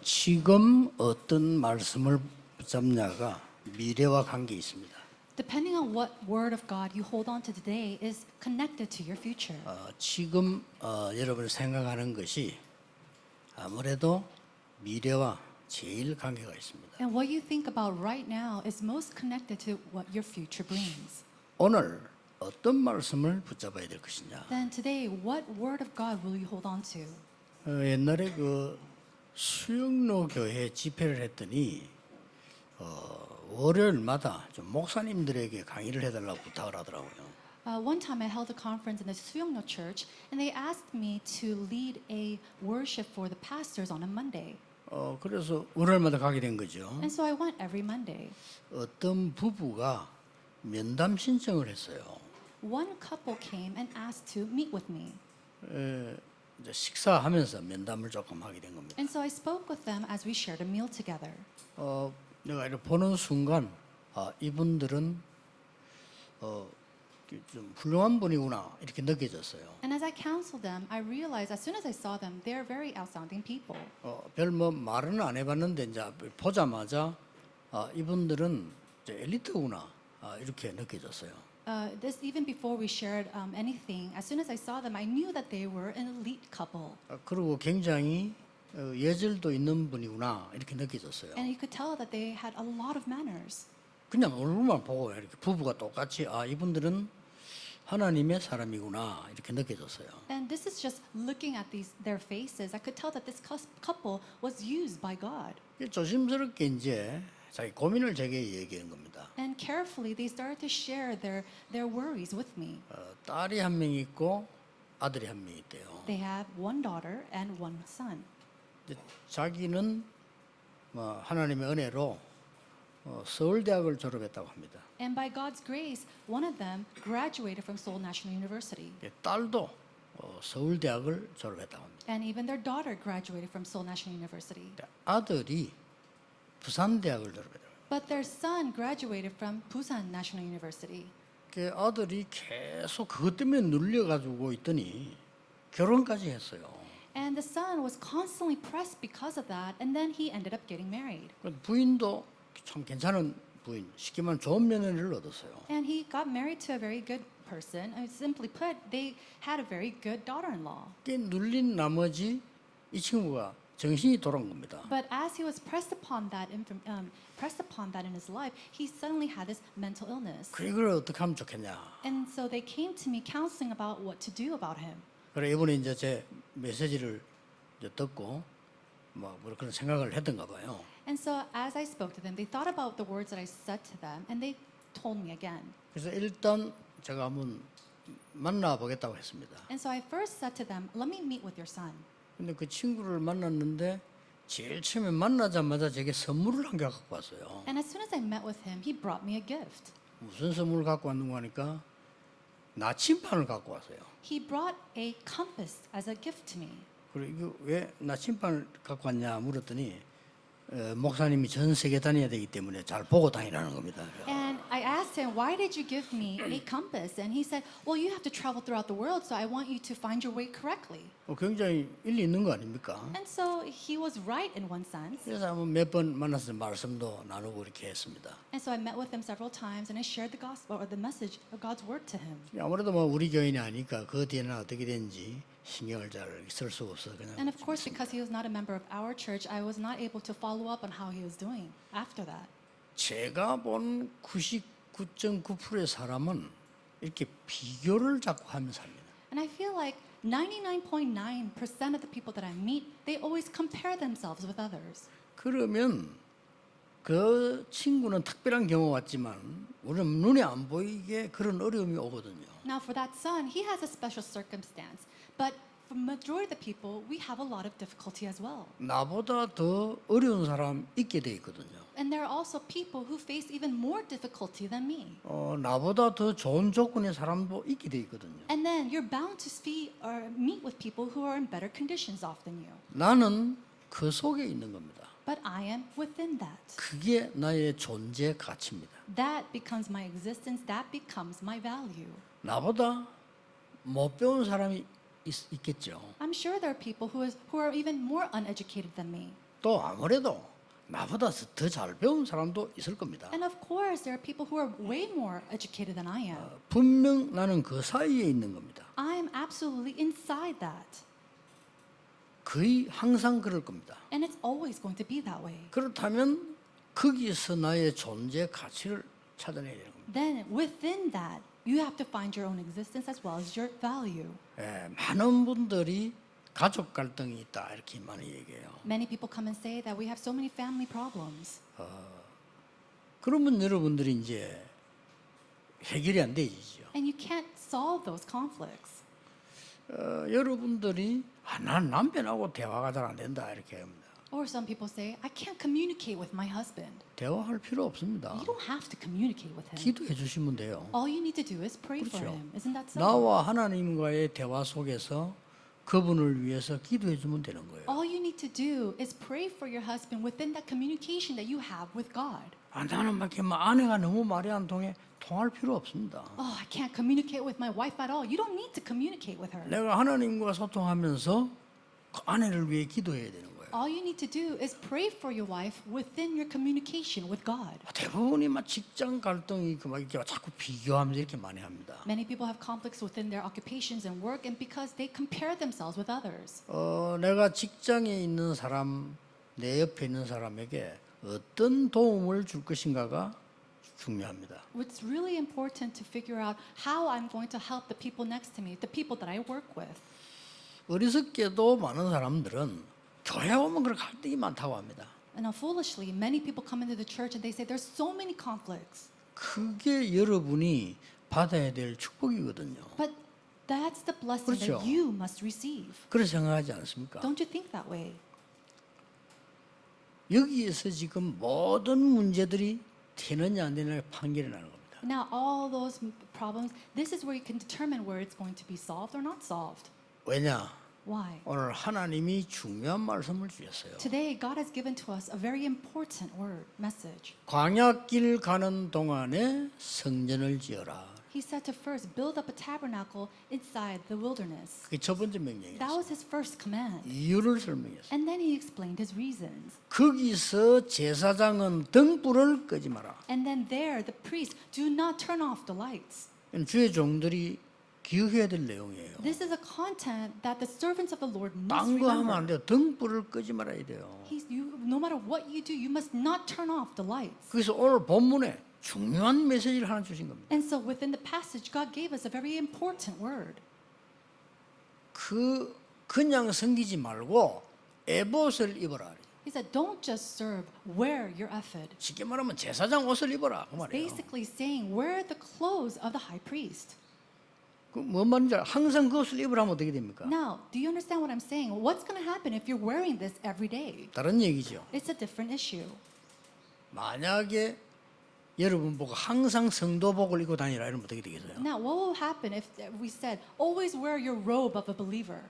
지금 어떤 말씀을 붙잡냐가 미래와 관계 있습니다. Depending on what word of God you hold on to today is connected to your future. 지금 여러분이 생각하는 것이 아무래도 미래와 제일 관계가 있습니다. And what you think about right now is most connected to what your future brings. 오늘 어떤 말씀을 붙잡아야 될 것이냐? Then today, what word of God will you hold on to? 옛날에 그 수영로 교회 집회를 했더니 월요일마다 좀 목사님들에게 강의를 해달라고 부탁을 하더라고요. One time I held a conference in the Suyongno Church, and they asked me to lead a worship for the pastors on a Monday. 그래서 월요일마다 가게 된 거죠. And so I went every Monday. 어떤 부부가 면담 신청을 했어요. One couple came and asked to meet with me. 이제 식사하면서 면담을 조금 하게 된 겁니다. And so I spoke with them as we shared a meal together. 내가 이렇게 보는 순간 이분들은 좀 훌륭한 분이구나 이렇게 느껴졌어요. And as I counseled them, I realized as soon as I saw them, they're very outstanding people. 별 뭐 말은 안 해봤는데 이제 보자마자 이분들은 이제 엘리트구나 이렇게 느껴졌어요. This even before we shared anything, as soon as I saw them, I knew that they were an elite couple. 그리고 굉장히 예절도 있는 분이구나 이렇게 느껴졌어요. And you could tell that they had a lot of manners. 그냥 얼굴만 보고 이렇게 부부가 똑같이 이분들은 하나님의 사람이구나 이렇게 느껴졌어요. And this is just looking at their faces. I could tell that this couple was used by God. 조심스럽게 이제 자기 고민을 제게 얘기한 겁니다. And carefully, they started to share their worries with me. 딸이 한 명 있고 아들이 한 명 있대요. They have one daughter and one son. 자기는 하나님의 은혜로 서울대학을 졸업했다고 합니다. And by God's grace, one of them graduated from Seoul National University. 딸도 서울대학을 졸업했다고 합니다. And even their daughter graduated from Seoul National University. 아들이 부산대학을 졸업했다고 합니다. But their son graduated from Busan National University. 그 아들이 계속 그것 때문에 눌려가지고 있더니 결혼까지 했어요. And the son was constantly pressed because of that, and then he ended up getting married. 부인도 참 괜찮은 부인, 쉽게 말하면 좋은 며느리를 얻었어요. And he got married to a very good person. Simply put, they had a very good daughter-in-law. 그 눌린 나머지 이 친구가 정신이 돌아온 겁니다. But as he was pressed upon that in his life, he suddenly had this mental illness. 이걸 어떻게 하면 좋겠냐? And so they came to me counseling about what to do about him. 그래 이번에 이제 제 메시지를 이제 듣고 뭐 그런 생각을 했던가 봐요. And so as I spoke to them, they thought about the words that I said to them, and they told me again. 그래서 일단 제가 한번 만나 보겠다고 했습니다. And so I first said to them, let me meet with your son. 근데 그 친구를 만났는데 제일 처음에 만나자마자 제게 선물을 한 개 갖고 왔어요. And as soon as I met with him, he brought me a gift. 무슨 선물을 갖고 왔는가 하니까 나침반을 갖고 왔어요. He brought a compass as a gift to me. 그리고 이거 왜 나침반을 갖고 왔냐 물었더니 목사님이 전 세계 다녀야 되기 때문에 잘 보고 다니라는 겁니다. And I asked him, why did you give me a compass? And he said, well, you have to travel throughout the world, so I want you to find your way correctly. 굉장히 일리 있는 거 아닙니까? And so he was right in one sense. 그래서 몇 번 만나서 말씀도 나누고 이렇게 했습니다. And so I met with him several times, and I shared the gospel or the message of God's word to him. 아무래도 뭐 우리 교인이 아니까 그 뒤에는 어떻게 되는지 신경을 잘 쓸 수가 없어서 그냥. And of course, because he was not a member of our church, I was not able to follow up on how he was doing after that. 제가 본 99.9%의 사람은 이렇게 비교를 자꾸 하면서 합니다. And I feel like 99.9% of the people that I meet, they always compare themselves with others. 그러면 그 친구는 특별한 경우가 왔지만 우리는 눈에 안 보이게 그런 어려움이 오거든요. Now for that son, he has a special circumstance. But for majority of the people, we have a lot of difficulty as well. 나보다 더 어려운 사람 있게 돼 있거든요. And there are also people who face even more difficulty than me. 나보다 더 좋은 조건의 사람도 있게 돼 있거든요. And then you're bound to speak or meet with people who are in better conditions off than you. 나는 그 속에 있는 겁니다. But I am within that. 그게 나의 존재 가치입니다. That becomes my existence. That becomes my value. 나보다 못 배운 사람이 있겠죠. I'm sure there are people who are even more uneducated than me. 또 아무래도 나보다 더 잘 배운 사람도 있을 겁니다. And of course, there are people who are way more educated than I am. 분명 나는 그 사이에 있는 겁니다. I am absolutely inside that. 거의 항상 그럴 겁니다. And it's always going to be that way. 그렇다면 거기서 나의 존재 가치를 찾아내야 되는 겁니다. Then within that, you have to find your own existence as well as your value. 많은 분들이 가족 갈등이 있다 이렇게 많이 얘기해요. Many people come and say that we have so many family problems. 그러면 여러분들이 이제 해결이 안 되지요. And you can't solve those conflicts. 여러분들이 난 남편하고 대화가 잘 안 된다 이렇게 합니다. Or some people say, I can't communicate with my husband. 대화할 필요 없습니다. You don't have to communicate with him. 기도해 주시면 돼요. All you need to do is pray for 그렇죠. him. Isn't that so? 나와 하나님과의 대화 속에서 그분을 위해서 기도해 주면 되는 거예요. All you need to do is pray for your husband within that communication that you have with God. 나는 막 이렇게 아내가 너무 말이 안 통해 통할 필요 없습니다. Oh, I can't communicate with my wife at all. You don't need to communicate with her. 내가 하나님과 소통하면서 그 아내를 위해 기도해야 되는 거예요. All you need to do is pray for your wife within your communication with God. 대부분이 막 직장 갈등이 막 이렇게 자꾸 비교하면서 이렇게 많이 합니다. Many people have conflicts within their occupations and work, and because they compare themselves with others. 내가 직장에 있는 사람, 내 옆에 있는 사람에게 어떤 도움을 줄 것인가가 중요합니다. It's really important to figure out how I'm going to help the people next to me, the people that I work with. 어리석게도 많은 사람들은 교회 오면 그렇게 갈등이 많다고 합니다. And now, foolishly, many people come into the church and they say there's so many conflicts. 그게 여러분이 받아야 될 축복이거든요. But that's the blessing 그렇죠. that you must receive. 그렇게 생각하지 않습니까? Don't you think that way? 여기에서 지금 모든 문제들이 되느냐 안 되느냐 판결이 나는 겁니다. Now, all those problems, this is where you can determine where it's going to be solved or not solved. 왜냐? Why? 오늘 하나님이 중요한 말씀을 주셨어요. Today, God has given to us a very important word, message. 광야길 가는 동안에 성전을 지어라. He said to first build up a tabernacle inside the wilderness. 그게 첫 번째 That 명령이었어요. was his first command. 이유를 설명했어요. And then he explained his reasons. 거기서 제사장은 등불을 끄지 마라. And then there, the priest, do not turn off the lights. 주의 종들이 기억해야 될 내용이에요. This is a content that the servants of the Lord must 딴 거 하면 안 remember. 돼요. 등불을 끄지 말아야 돼요. No matter what you do, you must not turn off the lights. 그래서 오늘 본문에 중요한 메시지를 하나 주신 겁니다. And so within the passage, God gave us a very important word. 그냥 섬기지 말고 에봇을 입어라. He said, don't just serve, wear your ephod. 쉽게 말하면 제사장 옷을 입어라 그 말이에요. Basically saying, wear the clothes of the high priest. 그뭔 말인지 알아? 항상 그것을 입으라면 어떻게 됩니까? Now, do you understand what I'm saying? What's going to happen if you're wearing this every day? 다른 얘기죠. It's a different issue. 만약에 여러분 보고 항상 성도복을 입고 다니라 이러면 어떻게 되겠어요? Now, what will happen if we said, always wear your robe of a believer?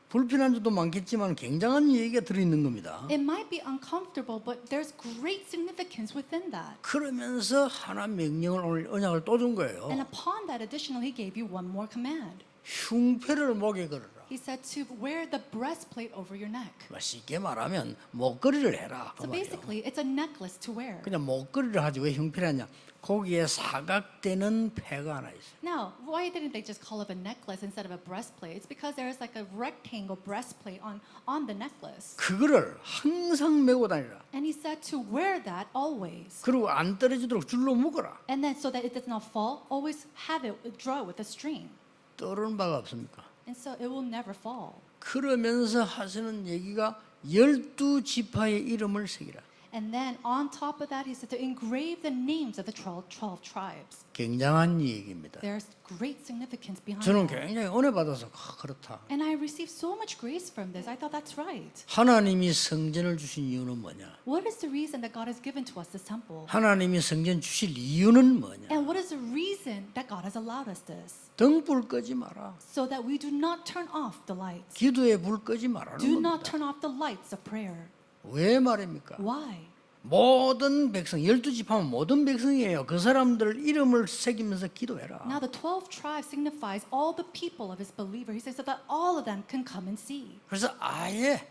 불편한 점도 많겠지만 굉장한 얘기가 들어있는 겁니다. It might be uncomfortable, but there's great significance within that. 그러면서 하나 명령을 오늘 언약을 또 준 거예요. And upon that, additionally, he gave you one more command. 흉패를 목에 걸어라. He said to wear the breastplate over your neck. 쉽게 말하면 목걸이를 해라 그 So 말이에요. basically, it's a necklace to wear. 그냥 목걸이를 하지 왜 흉패를 하냐? 거기에 사각되는 패가 하나 있어요. Now, why didn't they just call it a necklace instead of a breastplate? It's because there is like a rectangle breastplate on the necklace. 그거를 항상 메고 다니라. And he said to wear that always. 그리고 안 떨어지도록 줄로 묶어라. And then so that it does not fall, always have it draw with a string. 떠오르는 바가 없습니까? And so it will never fall. 그러면서 하시는 얘기가 12지파의 이름을 새기라. And then on top of that, he said to engrave the names of the 12 tribes. 굉장한 얘기입니다. There's great significance behind 저는 that. 굉장히 은혜 받아서 그렇다. And I received so much grace from this. I thought that's right. 하나님이 성전을 주신 이유는 뭐냐? What is the reason that God has given to us this temple? 하나님이 성전 주실 이유는 뭐냐? And what is the reason that God has allowed us this? 등불 끄지 마라. So that we do not turn off the lights. 기도에 불 끄지 말라는 Do not 겁니다. turn off the lights of prayer. 왜 말입니까? Why? 모든 백성, 12지파면 모든 백성이에요. 그 사람들 이름을 새기면서 기도해라. Now the 12 tribes signifies all the people of his believer. He says so that all of them can come and see. 그래서 아예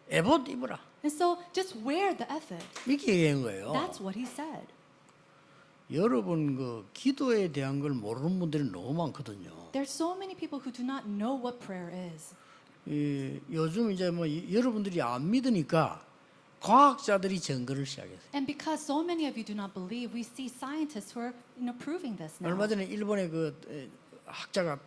에봇 입어라. And so just wear the ephod. 이렇게 얘기한 거예요. That's what he said. 여러분 그 기도에 대한 걸 모르는 분들이 너무 많거든요. There's so many people who do not know what prayer is. 요즘 이제 뭐 여러분들이 안 믿으니까 과학자들이 증거를 시작했어요. And because so many of you do not believe, we see scientists who are proving this now. 얼마 전에 일본의 그 학자가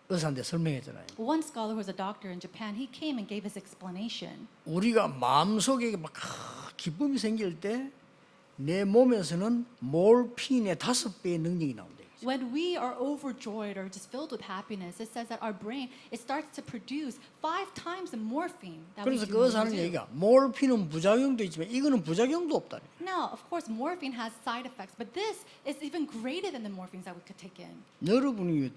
의사인데 설명했잖아요. One scholar who was a doctor in Japan, he came and gave his explanation. 우리가 마음속에 막 기쁨이 생길 때 내 몸에서는 몰핀의 5배의 능력이 나온다. When we are overjoyed or just filled with happiness, it says that our brain, it starts to produce 5 times the morphine that we 그래서 do. 그 의사는 얘기가 몰핀은 부작용도 있지만 이거는 부작용도 없다. Now, of course, morphine has side effects, but this is even greater than the morphines that we could take in. 여러분이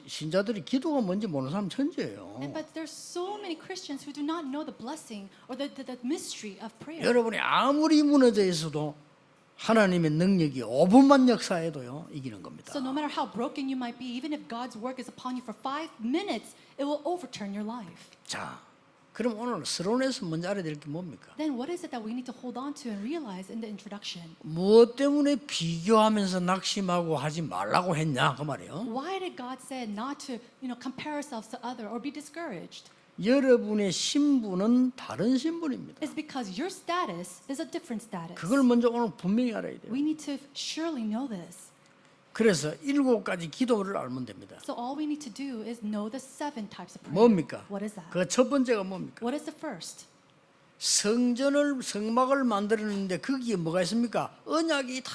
신자들이 기도가 뭔지 모르는 사람 천재예요. But there's so many Christians who do not know the blessing or the mystery of prayer. 여러분이 아무리 무너져 있어도 하나님의 능력이 5분만 역사해도요 이기는 겁니다. So no matter how broken you might be, even if God's work is upon you for 5 minutes, it will overturn your life. 자, 그럼 오늘 서론에서 먼저 알아야 될 게 뭡니까? Then what is it that we need to hold on to and realize in the introduction? 무엇 때문에 비교하면서 낙심하고 하지 말라고 했냐 그 말이에요. Why did God say not to, compare ourselves to other or be discouraged? 여러분의 신분은 다른 신분입니다. It's because your status is a different status. 그걸 먼저 오늘 분명히 알아야 돼요. We need to surely know this. 그래서 7가지 기도를 알면 됩니다. So all we need to do is know the 7 types of prayer. 뭡니까? What is that? 그 첫 번째가 뭡니까? What is the first? 성막을 만들었는데 거기에 뭐가 있습니까? 언약이 다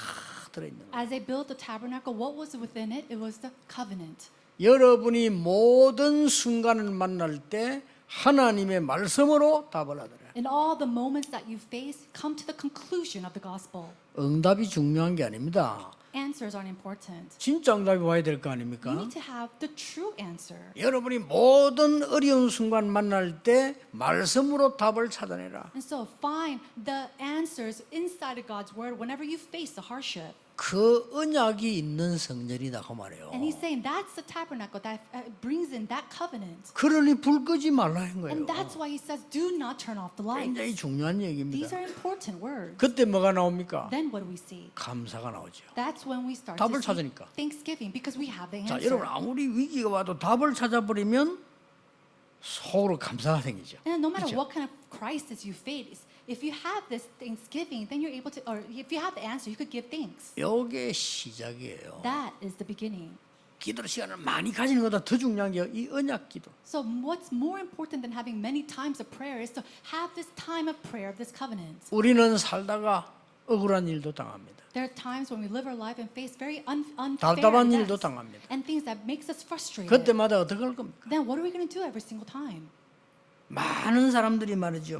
들어있는 거예요. As they built the tabernacle, what was within it? It was the covenant. 여러분이 모든 순간을 만날 때 하나님의 말씀으로 답을 하더라. In all the moments that you face, come to the conclusion of the gospel. 응답이 중요한 게 아닙니다. Answers aren't important. 진짜 응답이 와야 될 거 아닙니까? You need to have the true answer. 여러분이 모든 어려운 순간 만날 때 말씀으로 답을 찾아내라. And so find the answers inside of God's word whenever you face a hardship. 그 언약이 있는 성전이다 그 말이에요. And he's saying that's the tabernacle that brings in that covenant. 그러니 불 끄지 말라 한 거예요. And that's why he says, do not turn off the lights. 굉장히 중요한 얘기입니다. These are important words. 그때 뭐가 나옵니까? Then what do we see? 감사가 나오죠. That's when we start 답을 to see 찾으니까. thanksgiving because we have the 자, answer. 여러분 아무리 위기가 와도 답을 찾아버리면 속으로 감사가 생기죠. And no matter 그렇죠? what kind of crisis you face, if you have this thanksgiving, then you're able to, or if you have the answer, you could give thanks. 이게 시작이에요. That is the beginning. 기도 시간을 많이 가지는 것보다 더 중요한 게 이 언약 기도. So what's more important than having many times of prayer is to have this time of prayer of this covenant. 우리는 살다가 억울한 일도 당합니다. There are times when we live our life and face very unfair 답답한 일도 events 당합니다. and things that makes us frustrated. 그때마다 어떻게 할 겁니까? Then what are we going to do every single time? 많은 사람들이 말이죠.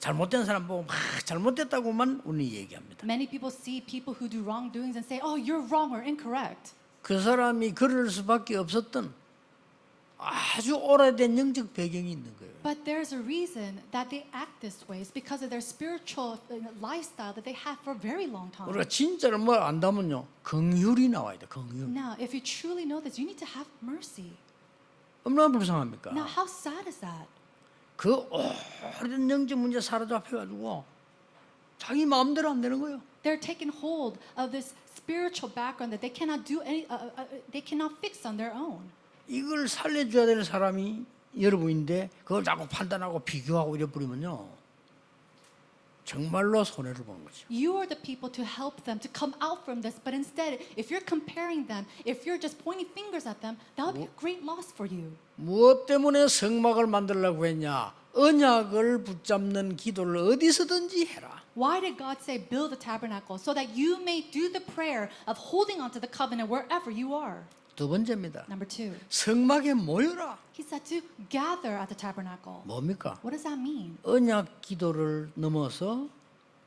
잘못된 사람 보고 막 잘못됐다고만 우리는 얘기합니다. Many people see people who do wrongdoings and say, "Oh, you're wrong or incorrect." 그 사람이 그럴 수밖에 없었던 아주 오래된 영적 배경이 있는 거예요. But there's a reason that they act this way. It's because of their spiritual lifestyle that they had for a very long time. 우리가 진짜로 뭘 안다면요, 긍휼이 나와야 돼. 긍휼. Now, if you truly know this, you need to have mercy. 얼마나 불쌍합니까? Now, how sad is that? 그 오래된 영적 문제 사로잡혀가지고 자기 마음대로 안 되는 거예요. They're taking hold of this spiritual background that they cannot do they cannot fix on their own. 이걸 살려줘야 될 사람이 여러분인데 그걸 자꾸 판단하고 비교하고 이래 버리면요, 정말로 손해를 보는 거죠. You are the people to help them to come out from this, but instead, if you're comparing them, if you're just pointing fingers at them, that would be a great loss for you. 무엇 때문에 성막을 만들려고 했냐? 언약을 붙잡는 기도를 어디서든지 해라. Why did God say build the tabernacle? So that you may do the prayer of holding onto the covenant wherever you are. 두 번째입니다. Number 2, 성막에 모여라. he said to gather at the tabernacle. 뭡니까? What does that mean? 언약 기도를 넘어서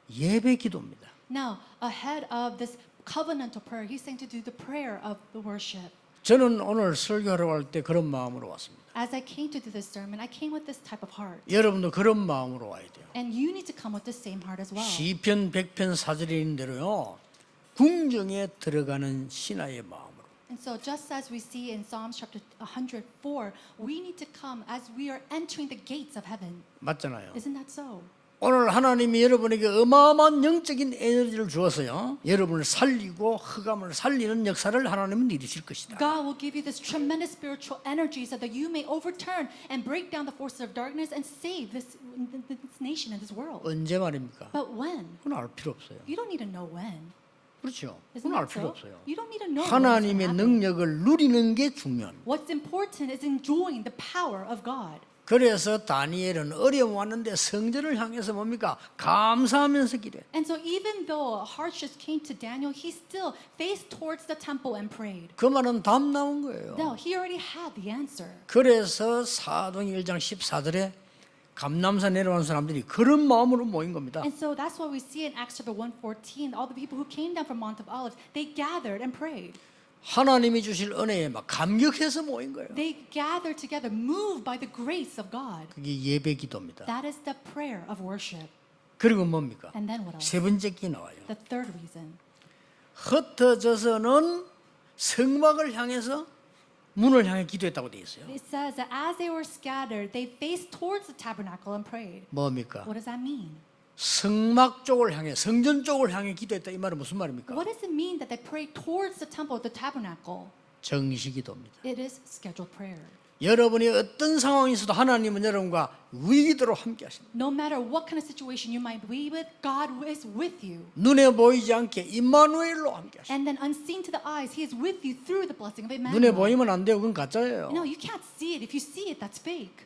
예배 기도입니다. Now, ahead of this covenantal prayer, he's saying to do the prayer of the worship. 저는 오늘 설교하러 갈 때 그런 마음으로 왔습니다. As I came to do this sermon, I came with this type of heart. 여러분도 그런 마음으로 와야 돼요. And you need to come with the same heart as well. 시편 100편 4절에 있는 대로요, 궁정에 들어가는 신하의 마음으로. And so just as we see in Psalms chapter 104, we need to come as we are entering the gates of heaven. 맞잖아요. Isn't that so? 오늘 하나님이 여러분에게 어마어마한 영적인 에너지를 주어서요, 여러분을 살리고 흑암을 살리는 역사를 하나님은 이루실 것이다. God will give you this tremendous spiritual energy so that you may overturn and break down the forces of darkness and save this nation and this world. 언제 말입니까? But when? 그건 알 필요 없어요. You don't need to know when. 그렇죠. Isn't 그건 알 that 필요 so? 없어요. You don't need to know when it's 하나님의 gonna happen. 능력을 누리는 게 중요합니다. What's important is enjoying the power of God. 그래서 다니엘은 어려움 왔는데 성전을 향해서 뭡니까? 감사하면서 기도해. And so even though hardships came to Daniel, he still faced towards the temple and prayed. 그 말은 답 나온 거예요. No, he already had the answer. 그래서 사도행 1장 14절에 감남산 내려온 사람들이 그런 마음으로 모인 겁니다. And so that's what we see in Acts chapter 1:14. All the people who came down from Mount of Olives, they gathered and prayed. 하나님이 주실 은혜에 막 감격해서 모인 거예요. They gathered together, moved by the grace of God. 그게 예배 기도입니다. That is the prayer of worship. 그리고 뭡니까? And then what else? 세 번째 게 나와요. The third reason. 흩어져서는 성막을 향해서 문을 향해 기도했다고 되어 있어요. It says that as they were scattered, they faced towards the tabernacle and prayed. 뭡니까? What does that mean? 성막 쪽을 향해 성전 쪽을 향해 기도했다 이 말은 무슨 말입니까? What does it mean that they prayed towards the temple, the tabernacle? 정시 기도입니다. It is scheduled prayer. 여러분이 어떤 상황이 있어도 하나님은 여러분과 위기도로 함께 하십니다. No matter what kind of situation you might be with, God is with you. 눈에 보이지 않게 임마누엘로 함께 하십니다. And then unseen to the eyes, He is with you through the blessing of 눈에 Emmanuel. 보이면 안 돼요. 그건 가짜예요. No, you can't see it. If you see it, that's fake.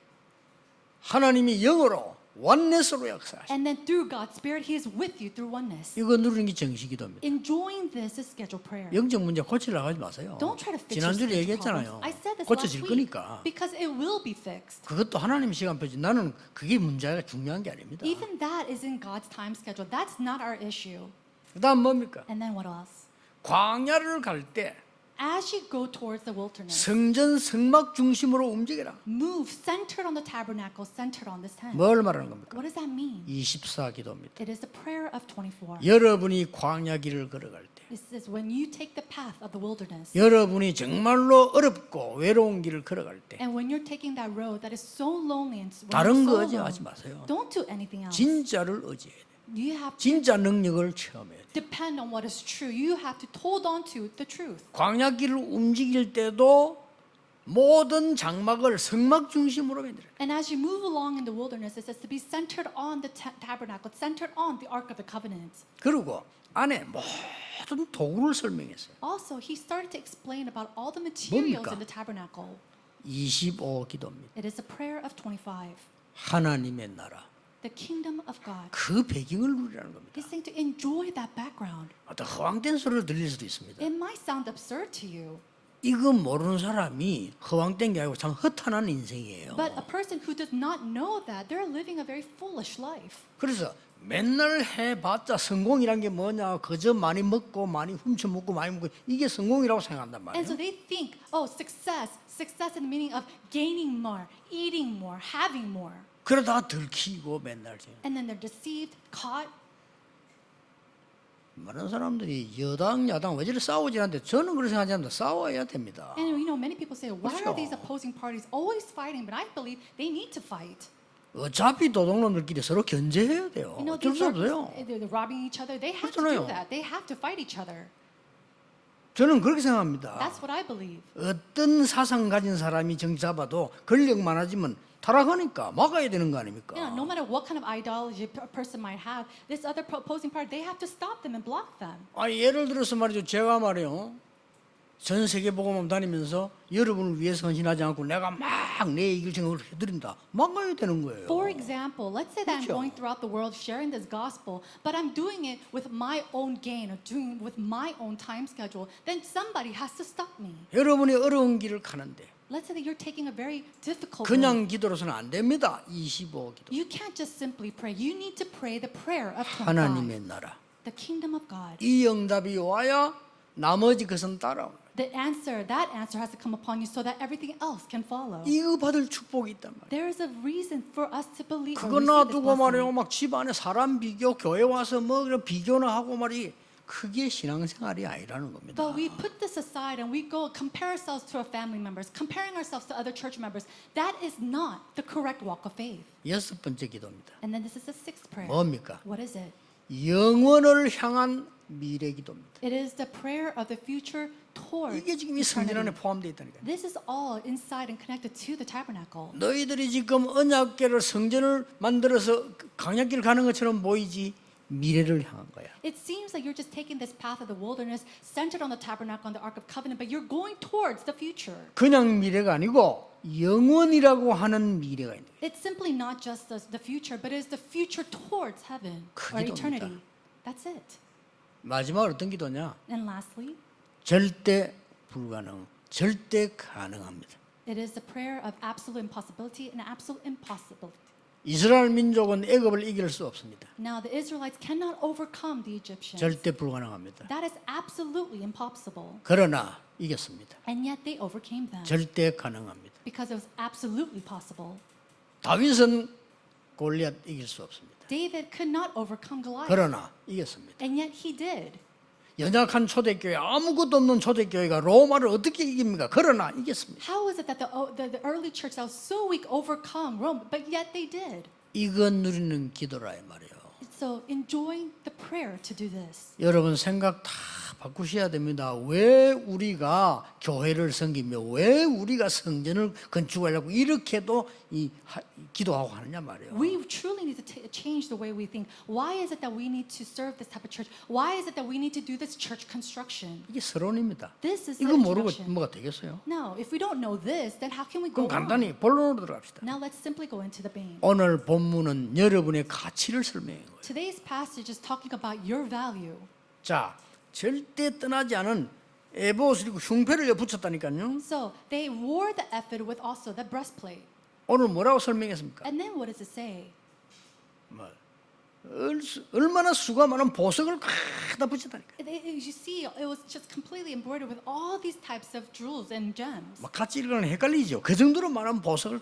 하나님이 영으로 원내스로 역사하십니다. And then through God's Spirit, He is with you through oneness. 이거 누리는 게 정시 기도입니다. Enjoying this is scheduled prayer. 영적 문제 고치려고 하지 마세요. Don't try to fix your 지난주에 spiritual 얘기했잖아요. problems. I said this 고쳐질 last week 거니까. because it will be fixed. 그것도 하나님 시간표지. 나는 그게 문제가 중요한 게 아닙니다. Even that is in God's time schedule. That's not our issue. 그다음 뭡니까? And then what else? 광야를 갈 때 As you go towards the wilderness, 성전 성막 중심으로 움직여라. move centered on the tabernacle, centered on this tent. 뭘 말하는 겁니까? What does that mean? 24 기도입니다. It is the prayer of 24. 여러분이 광야 길을 걸어갈 때 This is when you take the path of the wilderness. 여러분이 정말로 어렵고 외로운 길을 걸어갈 때 And when you're taking that road that is so lonely and when 다른 거 you're so 의지하지 alone, 마세요. don't do anything else. 진짜를 의지해야 돼. You have to 진짜 능력을 체험해야 돼. depend on what is true. You have to hold on to the truth. 광야 길을 움직일 때도 모든 장막을 성막 중심으로 만들어요. And as you move along in the wilderness, it says to be centered on the tabernacle, centered on the Ark of the Covenant. 그리고 안에 모든 도구를 설명했어요. Also, he started to explain about all the materials 뭡니까? in the tabernacle. 25 기도입니다. It is a prayer of 25. 하나님의 나라. The kingdom of God. 그 배경을 누리라는 겁니다. He's saying to enjoy that background. 어떤 허황된 소리로 들릴 수도 있습니다. It might sound absurd to you, 이거 모르는 사람이 허황된 게 아니고 참 허탄한 인생이에요. but a person who does not know that, they're living a very foolish life. 그래서 맨날 해봤자 성공이란 게 뭐냐, 그저 많이 먹고 많이 훔쳐먹고 많이 먹고 이게 성공이라고 생각한단 And so 말이에요. they think, oh, success in the meaning of gaining more, eating more, having more. 그러다가 들키고 맨날 지금 And then they're deceived, caught. 많은 사람들이 여당 야당 왜 저리 싸우지 않는데 저는 그렇게 생각하지 않는다. 싸워야 됩니다. And many people say, why 그렇죠. are these opposing parties always fighting? But I believe they need to fight. 어차피 도둑놈들끼리 서로 견제해야 돼요. 어쩔 These 수 없어요. they're robbing each other. They have to 그렇잖아요. do that. They have to fight each other. 저는 그렇게 생각합니다. That's what I believe. 어떤 사상 가진 사람이 정치 잡아도 권력 많아지면 타락하니까 막아야 되는 거 아닙니까? No matter what kind of ideology a person might have, this other opposing party, they have to stop them and block them. 예를 들어서 말이죠. 제가 말이요. 전 세계 복음을 다니면서 여러분을 위해서 헌신하지 않고 내가 막 내 이길 생각을 해드린다. 막아야 되는 거예요. For example, let's say that I'm 그렇죠. going throughout the world sharing this gospel, but I'm doing it with my own gain or doing it with my own time schedule, then somebody has to stop me. 여러분이 어려운 길을 가는데 Let's say that you're taking a very difficult road. 그냥 기도로서는 안 됩니다. 25 기도. You can't just simply pray. You need to pray the prayer of 25. 하나님의 나라. The kingdom of God. 이 응답이 와야 나머지 것은 따라옵니다. That answer has to come upon you so that everything else can follow. 이거 받을 축복이 있단 말이에요. There is a reason for us to believe. 그거 놔두고 말이에요. 막 집안에 사람 비교, 교회 와서 뭐 그런 비교나 하고 말이 그게 신앙생활이 아니라는 겁니다. But we put this aside and we go compare ourselves to our family members, comparing ourselves to other church members. That is not the correct walk of faith. 여섯 번째 기도입니다. And then this is the sixth prayer. 뭡니까? What is it? 영원을 향한 미래 기도입니다. It is the prayer of the future towards 이게 지금 이 성전 안에 eternity. 포함되어 있다니까요. This is all inside and connected to the tabernacle. 너희들이 지금 언약궤를 성전을 만들어서 강약길 가는 것처럼 보이지 미래를 향한 거야. It seems like you're just taking this path of the wilderness centered on the tabernacle and the Ark of Covenant, but you're going towards the future. 그냥 미래가 아니고 영원이라고 하는 미래가 있는 거예요. It's simply not just the future, but it is the future towards heaven or 그 eternity. 기도입니다. That's it. 마지막으로 어떤 기도냐? And lastly, 절대 불가능, 절대 가능합니다. it is the prayer of absolute impossibility and absolute impossibility. 이스라엘 민족은 애굽을 이길 수 없습니다. Now, the Israelites cannot overcome the Egyptians. 절대 불가능합니다. That is absolutely impossible. 그러나 이겼습니다. And yet they overcame them 절대 가능합니다. because it was absolutely possible. 다윗은 골리앗 이길 수 없습니다. David could not overcome Goliath. 그러나 이겼습니다. And yet he did. 연약한 초대교회, 아무것도 없는 초대교회가 로마를 어떻게 이깁니까? 그러나 이겼습니다. How is it that the early church that was so weak overcome Rome, but yet they did? 이건 누리는 기도라 이 말이에요. So enjoying the prayer to do this. 여러분 생각 다 바꾸셔야 됩니다. 왜 우리가 교회를 섬기며 왜 우리가 성전을 건축하려고 이렇게도 기도하고 하느냐 말이에요. We truly need to change the way we think. Why is it that we need to serve this type of church? Why is it that we need to do this church construction? 이게 서론입니다. This is the 이거 모르고 introduction. 뭐가 되겠어요? Now, if we don't know this, then how can we go 그럼 on? 간단히 본론으로 들어갑시다. Now let's simply go into the main. 오늘 본문은 여러분의 가치를 설명해 거예요. Today's passage is talking about your value. 자, 절대 떠나지 않은 에봇을 입고 흉패를 붙였다니까요. So they wore the ephod with also the breastplate. 오늘 뭐라고 설명했습니까? And then what does it say? 뭐, 얼마나 수가 많은 보석을 다 붙였다니까. You see, it was just completely embroidered with all these types of jewels and gems. 막 같이 읽으면 헷갈리죠. 그 정도로 많은 보석을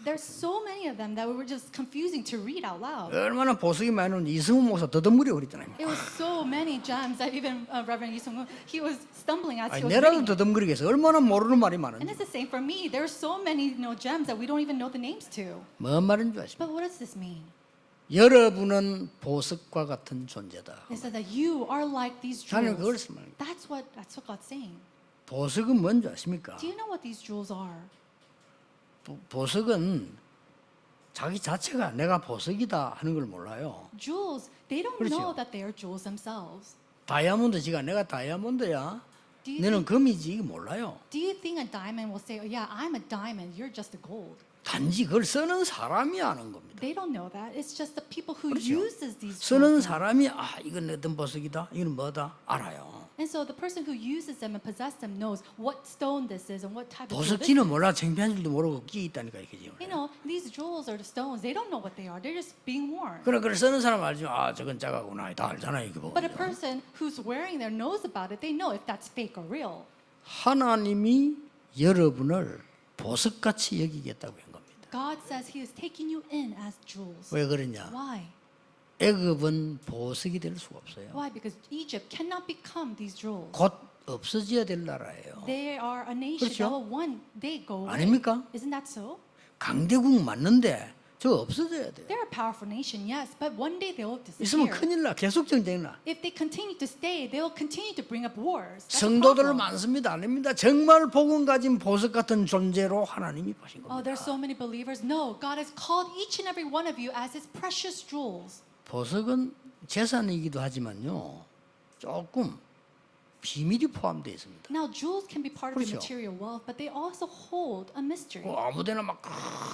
There's so many of them that were just confusing to read out loud. 얼마나 보석이 많은 이승훈 목사 더듬무려 그랬잖아요. It was so many gems that even Reverend Lee Sung-woo, he was stumbling as he 아니, was 내라도 reading. 더듬거리게 해서 얼마나 모르는 말이 And 많은지. it's the same for me. There's so many gems that we don't even know the names to. 뭔 말인 줄 아십니까? But what does this mean? 여러분은 보석과 같은 존재다. It says that you are like these 하나님 그걸 jewels. 말합니다. That's what God's saying. 보석은 뭔지 아십니까? Do you know what these jewels are? 보석은 자기 자체가 내가 보석이다 하는 걸 몰라요. Jewels, they don't 그렇죠. know that they are jewels themselves. 다이아몬드지가 내가 다이아몬드야. Do you 너는 금이지 이거 몰라요. Do you think a diamond will say, oh, yeah, I'm a diamond, you're just a gold? 단지 그걸 쓰는 사람이 아는 겁니다. They don't know that. It's just the people who 그렇죠. uses these 쓰는 jewels. 사람이 이건 어떤 보석이다, 이건 뭐다 알아요. And so the person who uses them and possesses them knows what stone this is and what type of jewel this is. 보석지는 몰라 창피한 줄도 모르고 끼 있다니까 이게 지금. You know, these jewels are the stones. They don't know what they are. They're just being worn. 그래 그걸 쓰는 사람 알죠. 저건 짜가구나. 다 알잖아 이게 뭐. But a person who's wearing there knows about it. They know if that's fake or real. 하나님이 여러분을 보석같이 여기겠다고 한 겁니다. God says He is taking you in as jewels. 왜 그러냐? Why? 애굽은 보석이 될 수가 없어요. Why? Because Egypt cannot become these jewels. 곧 없어져야 될 나라예요. They are a nation 그렇죠? that will one day go away. 아닙니까? Isn't that so? 강대국 맞는데 저 없어져야 돼요. They're a powerful nation, yes, but one day they will 있으면 disappear. 큰일 나. 계속 전쟁 나. If they continue to stay, they will continue to bring up wars. That's a 성도들 problem. 많습니다. 아닙니다. 정말 복음 가진 보석 같은 존재로 하나님이 보신 Oh, 겁니다. there's so many believers. No, God has called each and every one of you as His precious jewels. 보석은 재산이기도 하지만요. 조금 비밀이 포함되어 있습니다. Now, jewels can be part of the 그렇죠. material wealth, but they also hold a mystery. 아무데나 막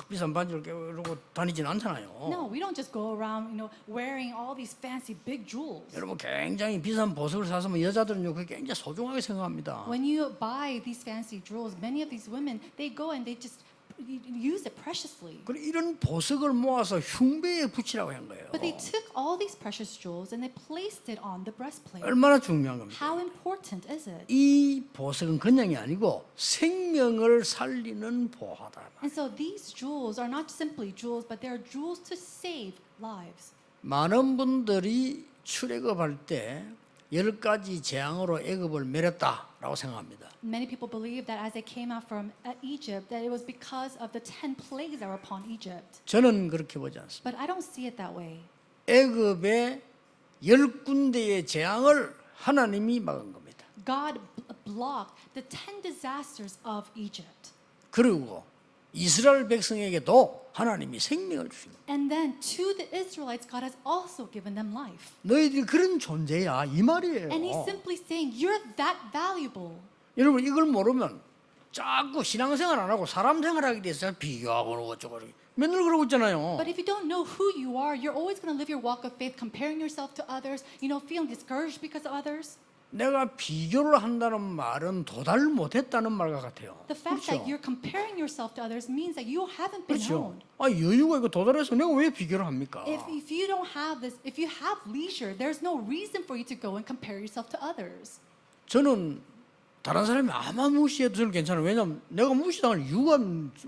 비싼 반지를 끼고 다니진 않잖아요. No, we don't just go around, wearing all these fancy big jewels. 여러분 굉장히 비싼 보석을 사서면 여자들은요 그게 굉장히 소중하게 생각합니다. When you buy these fancy jewels, many of these women, they go and they just use it preciously. 그래 이런 보석을 모아서 흉배에 붙이라고 한 거예요. But they took all these precious jewels and they placed it on the breastplate. 얼마나 중요한 겁니까? How important is it? 이 보석은 그냥이 아니고 생명을 살리는 보화다. And so these jewels are not simply jewels, but they are jewels to save lives. 많은 분들이 출애굽할 때 10가지 재앙으로 애굽을 멸했다라고 생각합니다. Many people believe that as they came out from Egypt, that it was because of the 10 plagues that were upon Egypt. 저는 그렇게 보지 않습니다. But I don't see it that way. 애굽의 10군데의 재앙을 하나님이 막은 겁니다. God blocked the 10 disasters of Egypt. 그리고 이스라엘 백성에게도 하나님이 생명을 주신 겁니다. And then to the Israelites, God has also given them life. 너희들이 그런 존재야 이 말이에요. And He's simply saying, you're that valuable. 여러분 이걸 모르면 자꾸 신앙생활 안 하고 사람 생활하게 돼서 비교하고 어쩌고 맨날 그러고 있잖아요. But if you don't know who you are, you're always going to live your walk of faith comparing yourself to others, feeling discouraged because of others. 내가 비교를 한다는 말은 도달 못했다는 말과 같아요. The fact 그렇죠? that you're comparing yourself to others means that you haven't been 그렇죠. known. 여유가 있고 도달해서 내가 왜 비교를 합니까? If you don't have this, if you have leisure, there's no reason for you to go and compare yourself to others. 저는 다른 사람이 아마 무시해도 저는 괜찮아요. 왜냐하면 내가 무시당할 이유가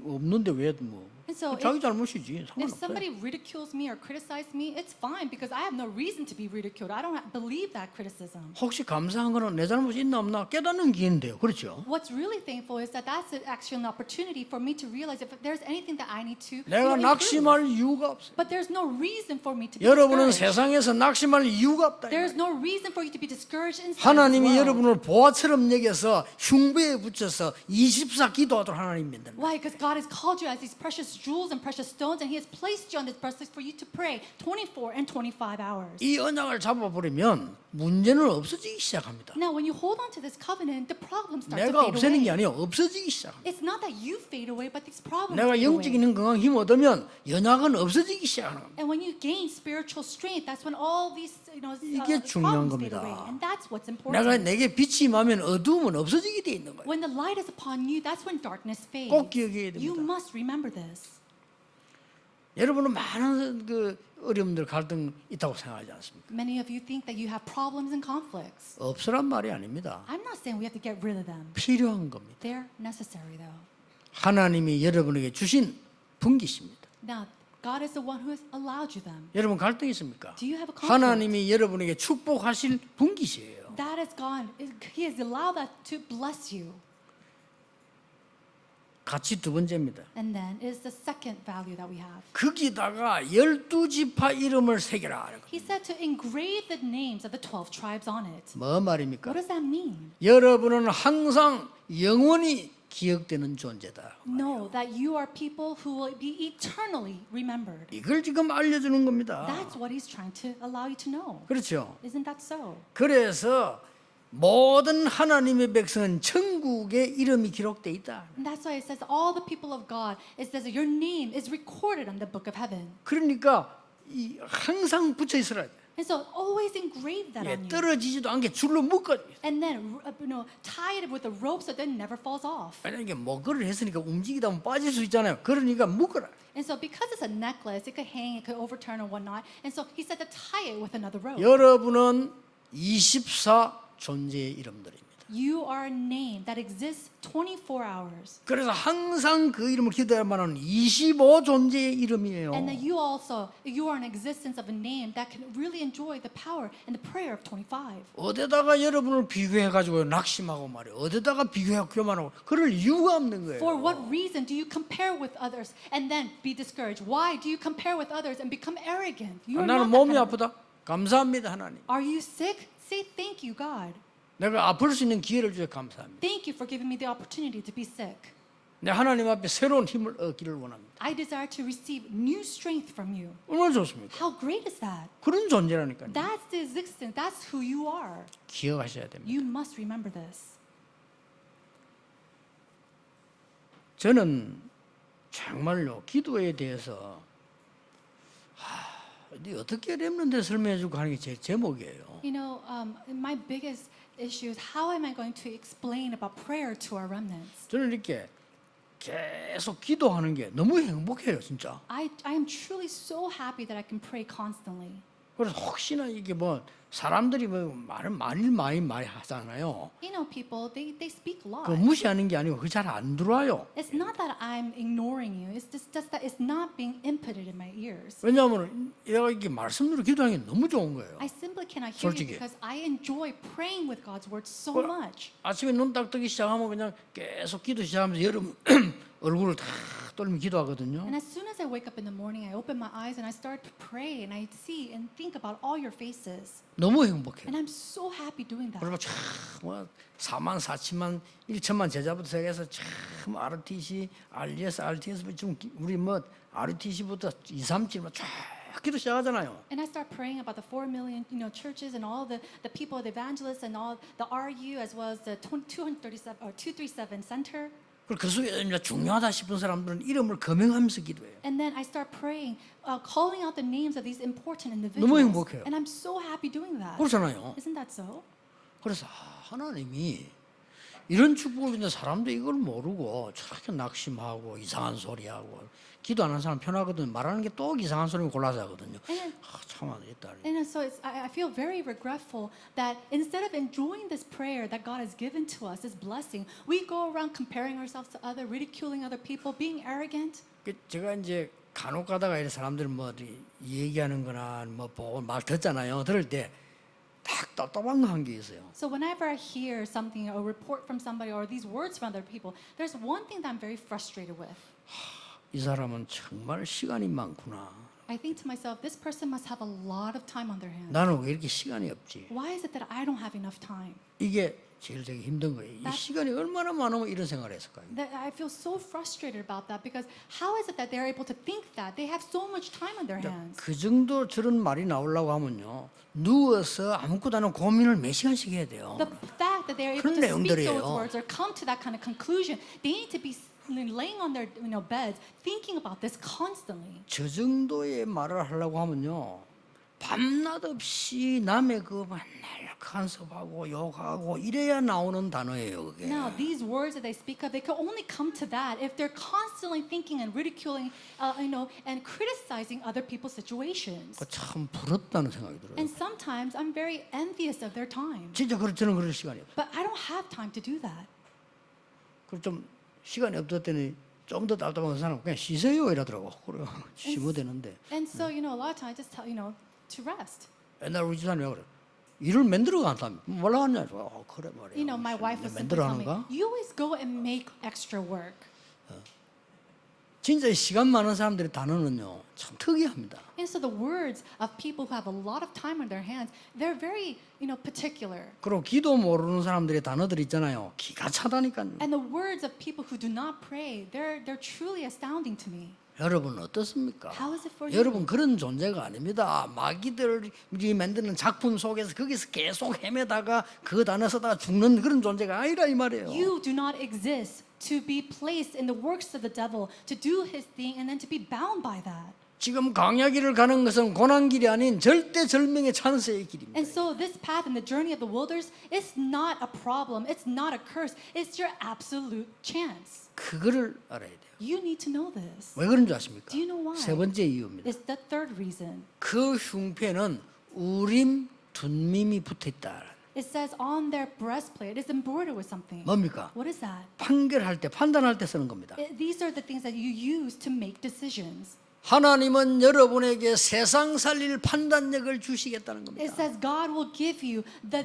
없는데 왜 뭐. And so 자기 잘못이지. if 상관없어요. somebody ridicules me or criticizes me, it's fine because I have no reason to be ridiculed. I don't believe that criticism. 혹시 감사한 거는 내 잘못이 있나 없나 깨닫는 기회인데요. 그렇죠? What's really thankful is that that's actually an opportunity for me to realize if there's anything that I need to 내가 improve. 낙심할 이유가 없어요. But there's no reason for me to be 여러분은 discouraged. 세상에서 낙심할 이유가 없다. 이 There's 말이에요. no reason for you to be discouraged inside this 하나님이 world. 여러분을 보화처럼 여겨서 흉배에 붙여서 24 기도하도록 하나님 만듭니다. Why? Because God has called you as these precious jewels and precious stones, and He has placed you on this breastplate for you to pray 24 and 25 hours. 이 언약을 잡아버리면 문제는 없어지기 시작합니다. Now, when you hold on to this covenant, the problems start to 내가 fade 없애는 게 away. 아니에요. 없어지기 시작합니다. It's not that you fade away, but these problems 내가 fade 영적인 away. 건강 힘 얻으면 연약은 없어지기 시작하는 겁니다. And when you gain spiritual strength, that's when all these 이게 중요한 problems fade 겁니다. away. And that's what's 내가 important. 내게 빛이 임하면 어두움은 없어지게 돼 있는 거예요. When the light is upon you, that's when darkness fades. 꼭 기억해야 You 됩니다. must remember this. 여러분은 많은 그 어려움들 갈등 있다고 생각하지 않습니까? Many of you think that you have problems and conflicts. 없으란 말이 아닙니다. I'm not saying we have to get rid of them. 필요한 겁니다. They're necessary though. 하나님이 여러분에게 주신 분기십니다. Now, God is the one who has allowed you them. 여러분 갈등 있습니까? Do you have a conflict? 하나님이 여러분에게 축복하실 분기시예요. That is God. He has allowed that to bless you. 같이 두 번째입니다. And then is the second value that we have. 거기다가 12지파 이름을 새겨라. He said to engrave the names of the 12 tribes on it. 뭐 말입니까? What does that mean? 여러분은 항상 영원히 기억되는 존재다. Know that you are people who will be eternally remembered. 이걸 지금 알려주는 겁니다. That's what he's trying to allow you to know. 그렇죠. Isn't that so? 그래서 모든 하나님의 백성은 천국에 이름이 기록돼 있다. And that's why it says all the people of God, it says that your name is recorded on the book of heaven. 그러니까 이 항상 붙여 있어야 돼. And so always engrave that on you. 떨어지지도 않게 줄로 묶어. And then tie it with a rope so that it never falls off. 만약에 목걸이를 했으니까 움직이다 보면 빠질 수 있잖아요. 그러니까 묶어라. And so because it's a necklace, it could hang, it could overturn or whatnot. And so he said to tie it with another rope. 여러분은 24 존재의 이름들입니다. You are a name that exists 24 hours. 그래서 항상 그 이름을 기도해야만 하는 25 존재의 이름이에요. And that you are an existence of a name that can really enjoy the power and the prayer of 25. 어디다가 여러분을 비교해가지고 낙심하고 말이에요. 어디다가 비교하고 교만하고 그럴 이유가 없는 거예요. For what reason do you compare with others and then be discouraged? Why do you compare with others and become arrogant? You are 나는 not that 몸이 kind of- 아프다. 감사합니다 하나님. Are you sick? Say thank you, God. 내가 아플 수 있는 기회를 주셔서 감사합니다. Thank you for giving me the opportunity to be sick. 내 하나님 앞에 새로운 힘을 얻기를 원합니다. I desire to receive new strength from you. 얼마나 좋습니까? How great is that? 그런 존재라니까요. That's the existence. That's who you are. 기억하셔야 됩니다. You must remember this. 저는 정말로 기도에 대해서 어떻게 렘넌트에 설명해주고 하는 게 제 제목이에요. You know, my biggest issue is how am I going to explain about prayer to our remnants? 저는 이렇게 계속 기도하는 게 너무 행복해요, 진짜. I am truly so happy that I can pray constantly. 그래서 혹시나 이게 뭐 사람들이 뭐 말을 많이 하잖아요. You know, people, they speak a 그 lot. 무시하는 게 아니고 그 잘 안 들어와요. It's not that I'm ignoring you. It's just that it's not being inputted in my ears. 왜냐하면 얘가 이게 말씀대로 기도하는 게 너무 좋은 거예요. I simply cannot hear you 솔직히. because I enjoy praying with God's word so 그 much. 아침에 눈 딱 뜨기 시작하면 그냥 계속 기도 시작하면서 여러분 얼굴을 다 떨면 기도하거든요. And as soon as I wake up in the morning, I open my eyes and I start to pray and I see and think about all your faces. 너무 행복해요. And I'm so happy doing that. 그리고 뭐 4만, 4천만, 1천만 제자부터 해서 참 RTC, RDS, RTS 지금 우리 뭐 RTC부터 2, 3집 쫙 기도 시작하잖아요. And I start praying about the 4 million, churches and all the people, the evangelists and all the RU as well as the 237 or 237 center. 그리고 그 속에 이제 중요하다 싶은 사람들은 이름을 거명하면서 기도해요. And then I start praying, calling out the names of these important 너무 individuals. 행복해요. And I'm so happy doing that. 그렇잖아요. Isn't that so? 그래서 하나님이 이런 축복을 받는 사람도 이걸 모르고 저렇게 낙심하고 이상한 소리하고 기도 안 하는 사람 편하거든. 말하는 게 또 이상한 소리만 골라서 하거든요. 참 안 되겠다. And so I feel very regretful that instead of enjoying this prayer that God has given to us, this blessing, we go around comparing ourselves to other, ridiculing other people, being arrogant. 제가 이제 간혹 가다가 이런 사람들 뭐 얘기하는 거나 뭐 보고 말 듣잖아요. 들을 때 딱 답답한 거 한 게 있어요. So whenever I hear something, a report from somebody, or these words from other people, there's one thing that I'm very frustrated with. 이 사람은 정말 시간이 많구나. I think to myself, this person must have a lot of time on their hands. 나는 왜 이렇게 시간이 없지? Why is it that I don't have enough time? 이게 제일 되게 힘든 거예요. 이 시간이 얼마나 많으면 이런 생각을 했을까요? That I feel so frustrated about that because how is it that they're able to think that they have so much time on their hands? 그 정도 저런 말이 나오려고 하면요. 누워서 아무것도 안 하고 고민을 몇 시간씩 해야 돼요. The fact that they're able 그런 to speak those 내용들이에요. words or come to that kind of conclusion, they need to be laying on their beds thinking about this constantly. 저 정도의 말을 하려고 하면요. 밤낮 없이 남의 그 맨날 간섭하고 욕하고 이래야 나오는 단어예요, 그게. Now, these words that they speak of, they can only come to that if they're constantly thinking and ridiculing, and criticizing other people's situations. 참 부럽다는 생각이 들어요. And sometimes I'm very envious of their time, 진짜 저는 그럴 시간이 없어요. but I don't have time to do that. 그럼 좀 시간이 없을 때는 좀 더 답답한 사람 그냥 쉬세요 이러더라고. 그래 쉬면 되는데. And so, a lot of times I just tell, to rest. 옛날 우리 집사람이 그래. 일을 만들어 간다며. 뭘로 하냐? 그래 말이야. My wife was simply 만들어 telling me, 하는가? you always go and make extra work. 진짜 시간 많은 사람들의 단어는요. 참 특이합니다. And so the words of people who have a lot of time on their hands, they're very, particular. 그리고 기도 모르는 사람들의 단어들 있잖아요. 기가 차다니까요. And the words of people who do not pray, they're truly astounding to me. 여러분 어떻습니까? How is it for you? 여러분 그런 존재가 아닙니다. 마귀들이 만드는 작품 속에서 거기서 계속 헤매다가 그 단어 쓰다가 죽는 그런 존재가 아니라 이 말이에요. You do not exist to be placed in the works of the devil, to do his thing and then to be bound by that. 지금 광야길을 가는 것은 고난길이 아닌 절대절명의 찬스의 길입니다. And so this path in the journey of the wilderness is not a problem, it's not a curse, it's your absolute chance. 그거를 알아야 돼요. You need to know this. 왜 그런 줄 아십니까? Do you know why? 세 번째 이유입니다. It's the third reason. 그 흉패는 우림 둔밈이 붙어 있다. It says on their breastplate, it's embroidered with something. 뭡니까? What is that? 판결할 때 판단할 때 쓰는 겁니다. These are the things that you use to make decisions. 하나님은 여러분에게 세상 살릴 판단력을 주시겠다는 It 겁니다. says God will give you the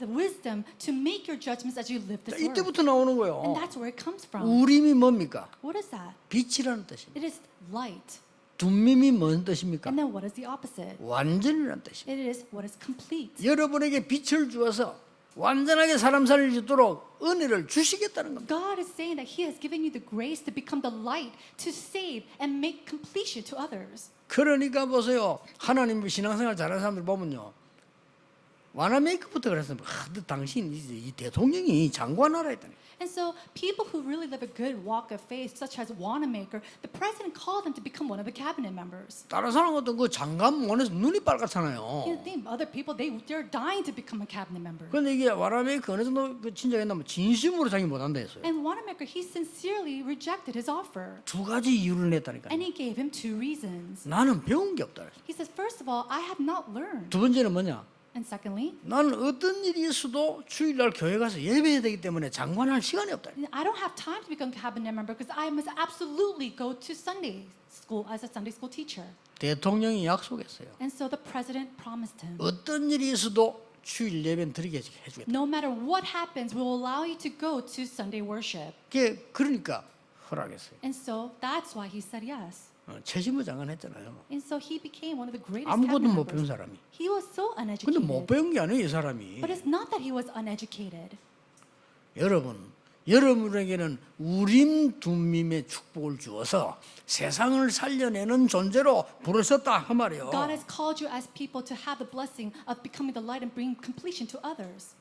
wisdom to make your judgments as you live this earth. 이때부터 나오는 거예요. And that's where it comes from. 우림이 뭡니까? What is that? 빛이라는 뜻입니다. It is light. 둔밈이 뭔 뜻입니까? And then what is the opposite? 완전이라는 뜻입니다. It is what is complete. 여러분에게 빛을 주어서 완전하게 사람 살릴 수 있도록 은혜를 주시겠다는 겁니다. God is saying that He has given you the grace to become the light, to save and make completion to others. 그러니까 보세요. 하나님 신앙생활 잘하는 사람들 보면요. 와나메이커부터 그랬으면 당신 이 대통령이 장관하라 했더니 And so people who really live a good walk of faith, such as Wanamaker, the president called them to become one of the cabinet members. 다른 사람 같은 그 장관 원해서 눈이 You 빨갛잖아요. think other people, they're dying to become a cabinet member. 그런데 이게 와나메이커 어느 정도 그 친정했나면 진심으로 자기 못한다 했어요. And Wanamaker, he sincerely rejected his offer. 두 가지 이유를 냈다니까요. And he gave him two reasons. 나는 배운 게 없다. 그랬어요. He says, first of all, I have not learned. 두 번째는 뭐냐? And secondly, 나는 어떤 일이 있어도 주일날 교회 가서 예배해야 되기 때문에 장관할 시간이 없다. I don't have time to become cabinet member because I must absolutely go to Sunday school as a Sunday school teacher. 대통령이 약속했어요. And so the president promised him, 어떤 일이 있어도 주일 예배는 드리게 해주겠다. no matter what happens, we will allow you to go to Sunday worship. 그러니까 허락했어요. And so that's why he said yes. 최신부 장관 했잖아요. And so he became one of the greatest 아무것도 cabinet 못 배운 members. 사람이. He was so 근데 uneducated. 못 배운 게 아니에요, 이 사람이. But it's not that he was uneducated. 여러분에게는 우림 둠밈의 축복을 주어서 세상을 살려내는 존재로 부르셨다 그 말이에요. God has called you as people to have the blessing of becoming the light and bringing completion to others.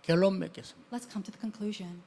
결론 맺겠습니다. Let's come to the conclusion.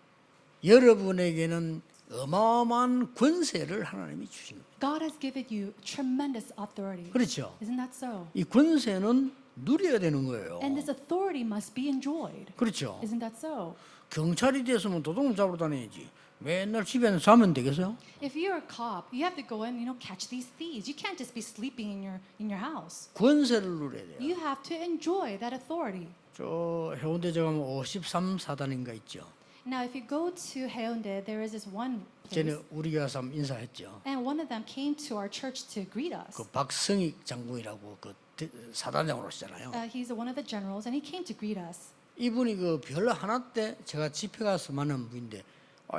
여러분에게는 어마어마한 권세를 하나님이 주신 겁니다. God has given you tremendous authority. 그렇죠? Isn't that so? 이 권세는 누려야 되는 거예요. And this authority must be enjoyed. 그렇죠? Isn't that so? 경찰이 됐으면 도둑을 잡으러 다녀야지. 맨날 집에 자면 되겠어요? If you're a cop, you have to go and catch these thieves. You can't just be sleeping in your house. 권세를 누려야 돼요. You have to enjoy that authority. 저 해운대 저 가면 53사단인가 있죠. Now, if you go to Haeundae, there is this one 전에 place, 우리 가서 한번 인사했죠. and one of them came to our church to greet us. 그 박성익 장군이라고 그 사단장으로 오시잖아요. He's one of the generals, and he came to greet us. 이분이 그 별 하나 때 제가 집회 가서 만난 분인데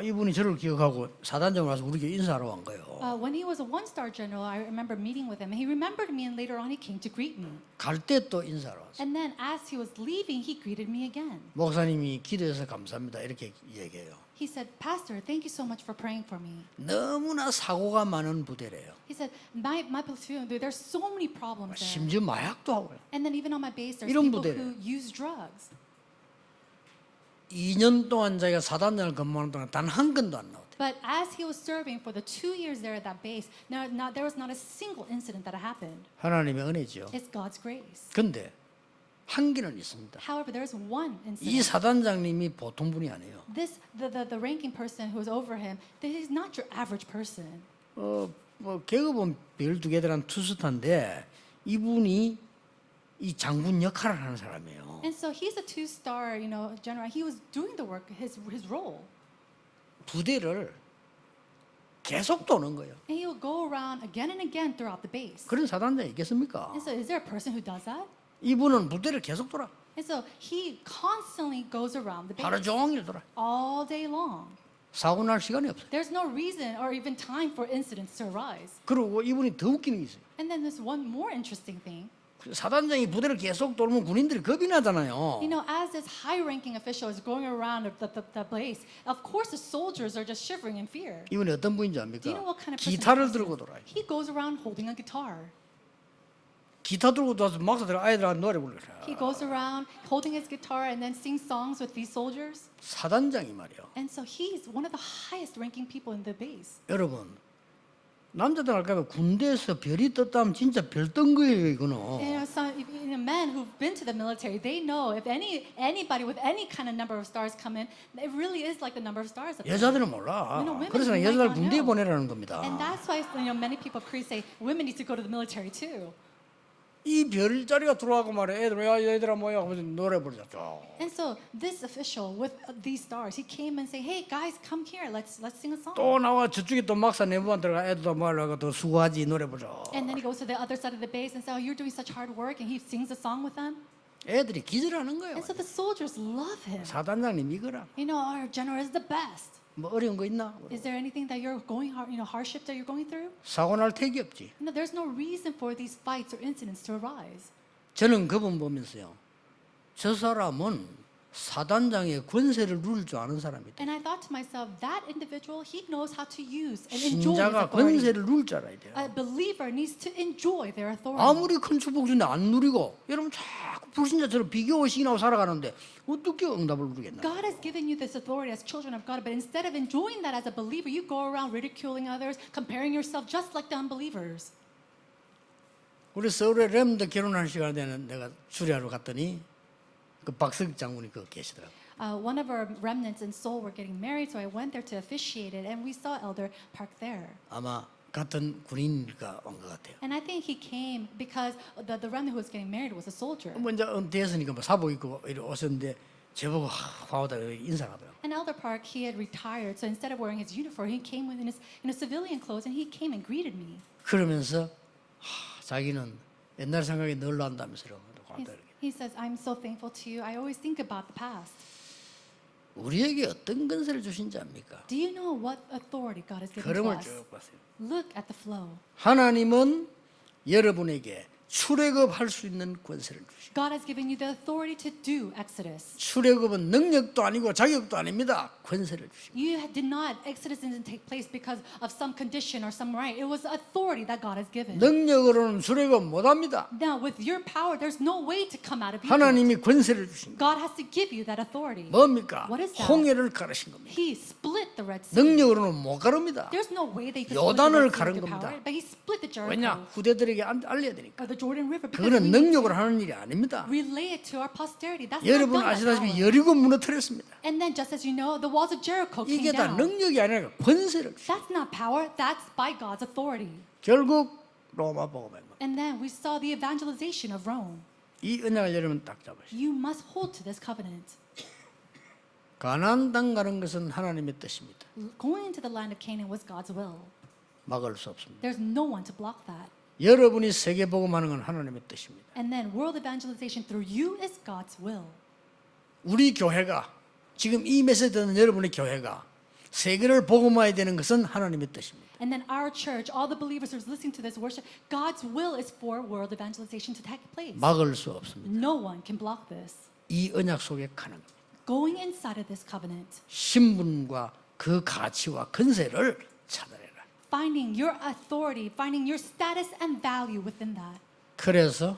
이분이 저를 기억하고 사단장으로 와서 우리 교회 인사하러 온 거예요. When he was a one-star general, I remember meeting with him, and he remembered me, and later on he came to greet me. 갈 때 또 인사하러 왔어요. And then as he was leaving, he greeted me again. 목사님이 기도해서 감사합니다 이렇게 얘기해요. He said, Pastor, thank you so much for praying for me. 너무나 사고가 많은 부대래요. He said, my platoon, there's so many problems there. 심지어 마약도 하고요. And then even on my base, there's 이런 people 부대래. who use drugs. 2년 동안 자기가 사단장을 근무하는 동안 단 한 건도 안 나왔대요. But as he was serving for the 2 years there at that base, there was not a single incident that happened. 하나님의 은혜죠. It's God's grace. 근데 한계는 있습니다. However, there's one 이 incident. 사단장님이 보통 분이 아니에요. The ranking person who was over him, this is not your average person. 계급은 별 두 개 들한 투스타인데 이분이 이 장군 역할을 하는 사람이에요. And so he's a 2-star, general. He was doing the work, his role. 부대를 계속 도는 거예요. And he'll go around again and again throughout the base. 그런 사단장이 있겠습니까? And so is there a person who does that? 이분은 부대를 계속 돌아. And so he constantly goes around the 하루 base 종일 돌아. all day long. 사고 날 시간이 없어요. There's no reason or even time for incidents to arise. 그리고 이분이 더 웃기는 게 있어요. And then there's one more interesting thing. 그 사단장이 부대를 계속 돌면 군인들이 겁이 나잖아요. As this high-ranking official is going around the base, of course the soldiers are just shivering in fear. 이분이 어떤 분인지 Do you know 압니까? what kind of person 기타를 this is? 들고 돌아요. He goes around holding a guitar. 기타 들고 돌아서 막사들 아이들한테 노래 부르라. He goes around holding his guitar and then sings songs with these soldiers. 사단장이 말이요. And so he's one of the highest-ranking people in the base. 여러분 남자들 할까봐 군대에서 별이 떴다면 진짜 별 뜬 거예요 이거는. Men who've been to the military, they know if anybody with any kind of number of stars come in, it really is like the number of stars. Up there. 여자들은 몰라. women 그래서 might 여자들 not 군대에 know. 보내라는 겁니다. And that's why many people of Korea say women need to go to the military too. 이 별자리가 들어와고 말해 애들 야 얘들아 뭐야 하면서 노래 부르자. And so this official with these stars, he came and say, "Hey guys, come here. Let's sing a song." 또 나와 저쪽에 또 막사 내부한 들어가 애들도 뭐하려고 더 수고하지 노래 부르자. And then he goes to the other side of the base and says, "Oh, you're doing such hard work," and he sings a song with them. 애들이 기절하는 거예요. And so the soldiers love him. 사단장님 이거라. Our general is the best. 뭐 어려운 거 있나? Is there anything that you're going, hardship that you're going through? 사고 날 택이 없지. No, there's no reason for these fights or incidents to arise. 저는 그분 보면서요. 저 사람은 사단장의 권세를 누릴 줄 아는 사람이다. And I thought to myself, that individual, he knows how to use and enjoy his 신자가 authority. 권세를 누릴 줄 알아야 돼요. A believer needs to enjoy their authority. 아무리 큰 축복 주는데 안 누리고 여러분 자꾸 불신자처럼 비교의식이나고 살아가는데 어떻게 응답을 누리겠나? God has given you this authority as children of God, but instead of enjoying that as a believer, you go around ridiculing others, comparing yourself just like the unbelievers. 우리 서울에 렘드 결혼하는 시간에 내가 주례하러 갔더니 그 박석익 장군이 그 계시더라고. One of our remnants in Seoul were getting married, so I went there to officiate it, and we saw Elder Park there. 아마 같은 군인이니까 온 것 같아요. And I think he came because the remnant who was getting married was a soldier. 먼저 은퇴했으니까 뭐 사복 입고 이리 오셨는데 저보고 화오다 인사를 하더라고. And Elder Park, he had retired, so instead of wearing his uniform, he came in his civilian clothes, and he came and greeted me. 그러면서 자기는 옛날 생각이 늘 난다면서요. He says, "I'm so thankful to you. I always think about the past." 우리에게 어떤 권세를 주신지 압니까? Do you know what authority God has given to 흐름을 us? 쭉 보세요. Look at the flow. 하나님은 여러분에게 출애굽할 수 있는 권세를 주시고 God has given you the authority to do Exodus. 출애굽은 능력도 아니고 자격도 아닙니다. 권세를 주시고 Exodus didn't take place because of some condition or some right. It was authority that God has given. 능력으로는 출애굽 못합니다. Now, with your power, there's no way to come out of Egypt. 하나님이 권세를 주신 거 God has to give you that authority. 뭡니까? What is that? 홍해를 가르신 겁니다. He split the Red Sea. 능력으로는 못 가릅니다. There's no way they could 요단을 split the Red Sea 가른 with their 겁니다. power, but He split the Jericho 왜냐? 후대들에게 알려야 되니까. or the Jordan River. Because 그거는 we need 능력으로 to 하는 일이 아닙니다. relay it to our posterity. That's 여러분 not done by 아시다시피 power. 여리고 무너뜨렸습니다. And then, just as you know, the walls of Jericho came 이게 다 down. 능력이 아니라 권세를 주시. That's not power. That's by God's authority. 결국 로마 복음에 And then we saw the evangelization of Rome. 이 언약을 여러분 딱 잡으시오. You must hold to this covenant. 가나안 땅 가는 것은 하나님의 뜻입니다. Going into the land of Canaan was God's will. 막을 수 없습니다. There's no one to block that. 여러분이 세계 복음하는 건 하나님의 뜻입니다. And then world evangelization through you is God's will. 우리 교회가 지금 이 메시지 듣는 여러분의 교회가 세계를 복음화해야 되는 것은 하나님의 뜻입니다. And then our church, all the believers who are listening to this worship, God's will is for world evangelization to take place. 막을 수 없습니다. No one can block this. 이 언약 속에 가는 겁니다. Going inside of this covenant, 신분과 그 가치와 근세를 찾아내라. finding your authority, finding your status and value within that. 그래서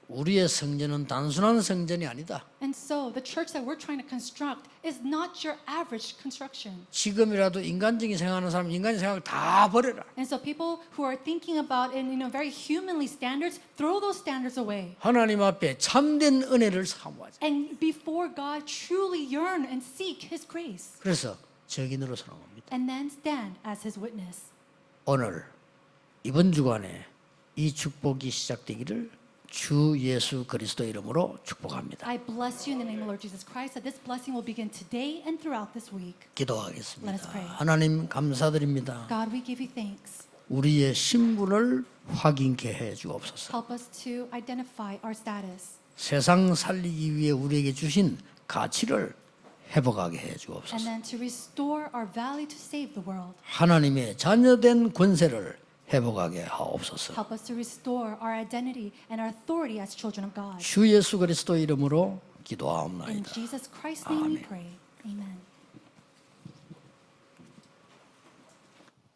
우리의 성전은 단순한 성전이 아니다. And so the church that we're trying to construct is not your average construction. 지금이라도 인간적인 생각하는 사람 인간의 생각을 다 버려라. And so people who are thinking about in very humanly standards, throw those standards away. 하나님 앞에 참된 은혜를 사모하자. And before God, truly yearn and seek His grace. 그래서 적인으로 선언합니다. And then stand as His witness. 오늘 이번 주간에 이 축복이 시작되기를 주 예수 그리스도 이름으로 축복합니다. I bless you in the name of Lord Jesus Christ that this blessing will begin today and throughout this week. Let us 기도하겠습니다. pray. 하나님 감사드립니다. God, we give you thanks. 우리의 신분을 확인케 해 주옵소서. Help us to identify our status. 세상 살리기 위해 우리에게 주신 가치를 회복하게 해 And 주옵소서. then to restore our value to save the world. 하나님의 자녀된 권세를 회복하게 하옵소서. Help us to restore our identity and our authority as children of God. 주 예수 그리스도 이름으로 In 기도하옵나이다. Jesus Christ's name we 아멘. pray. Amen.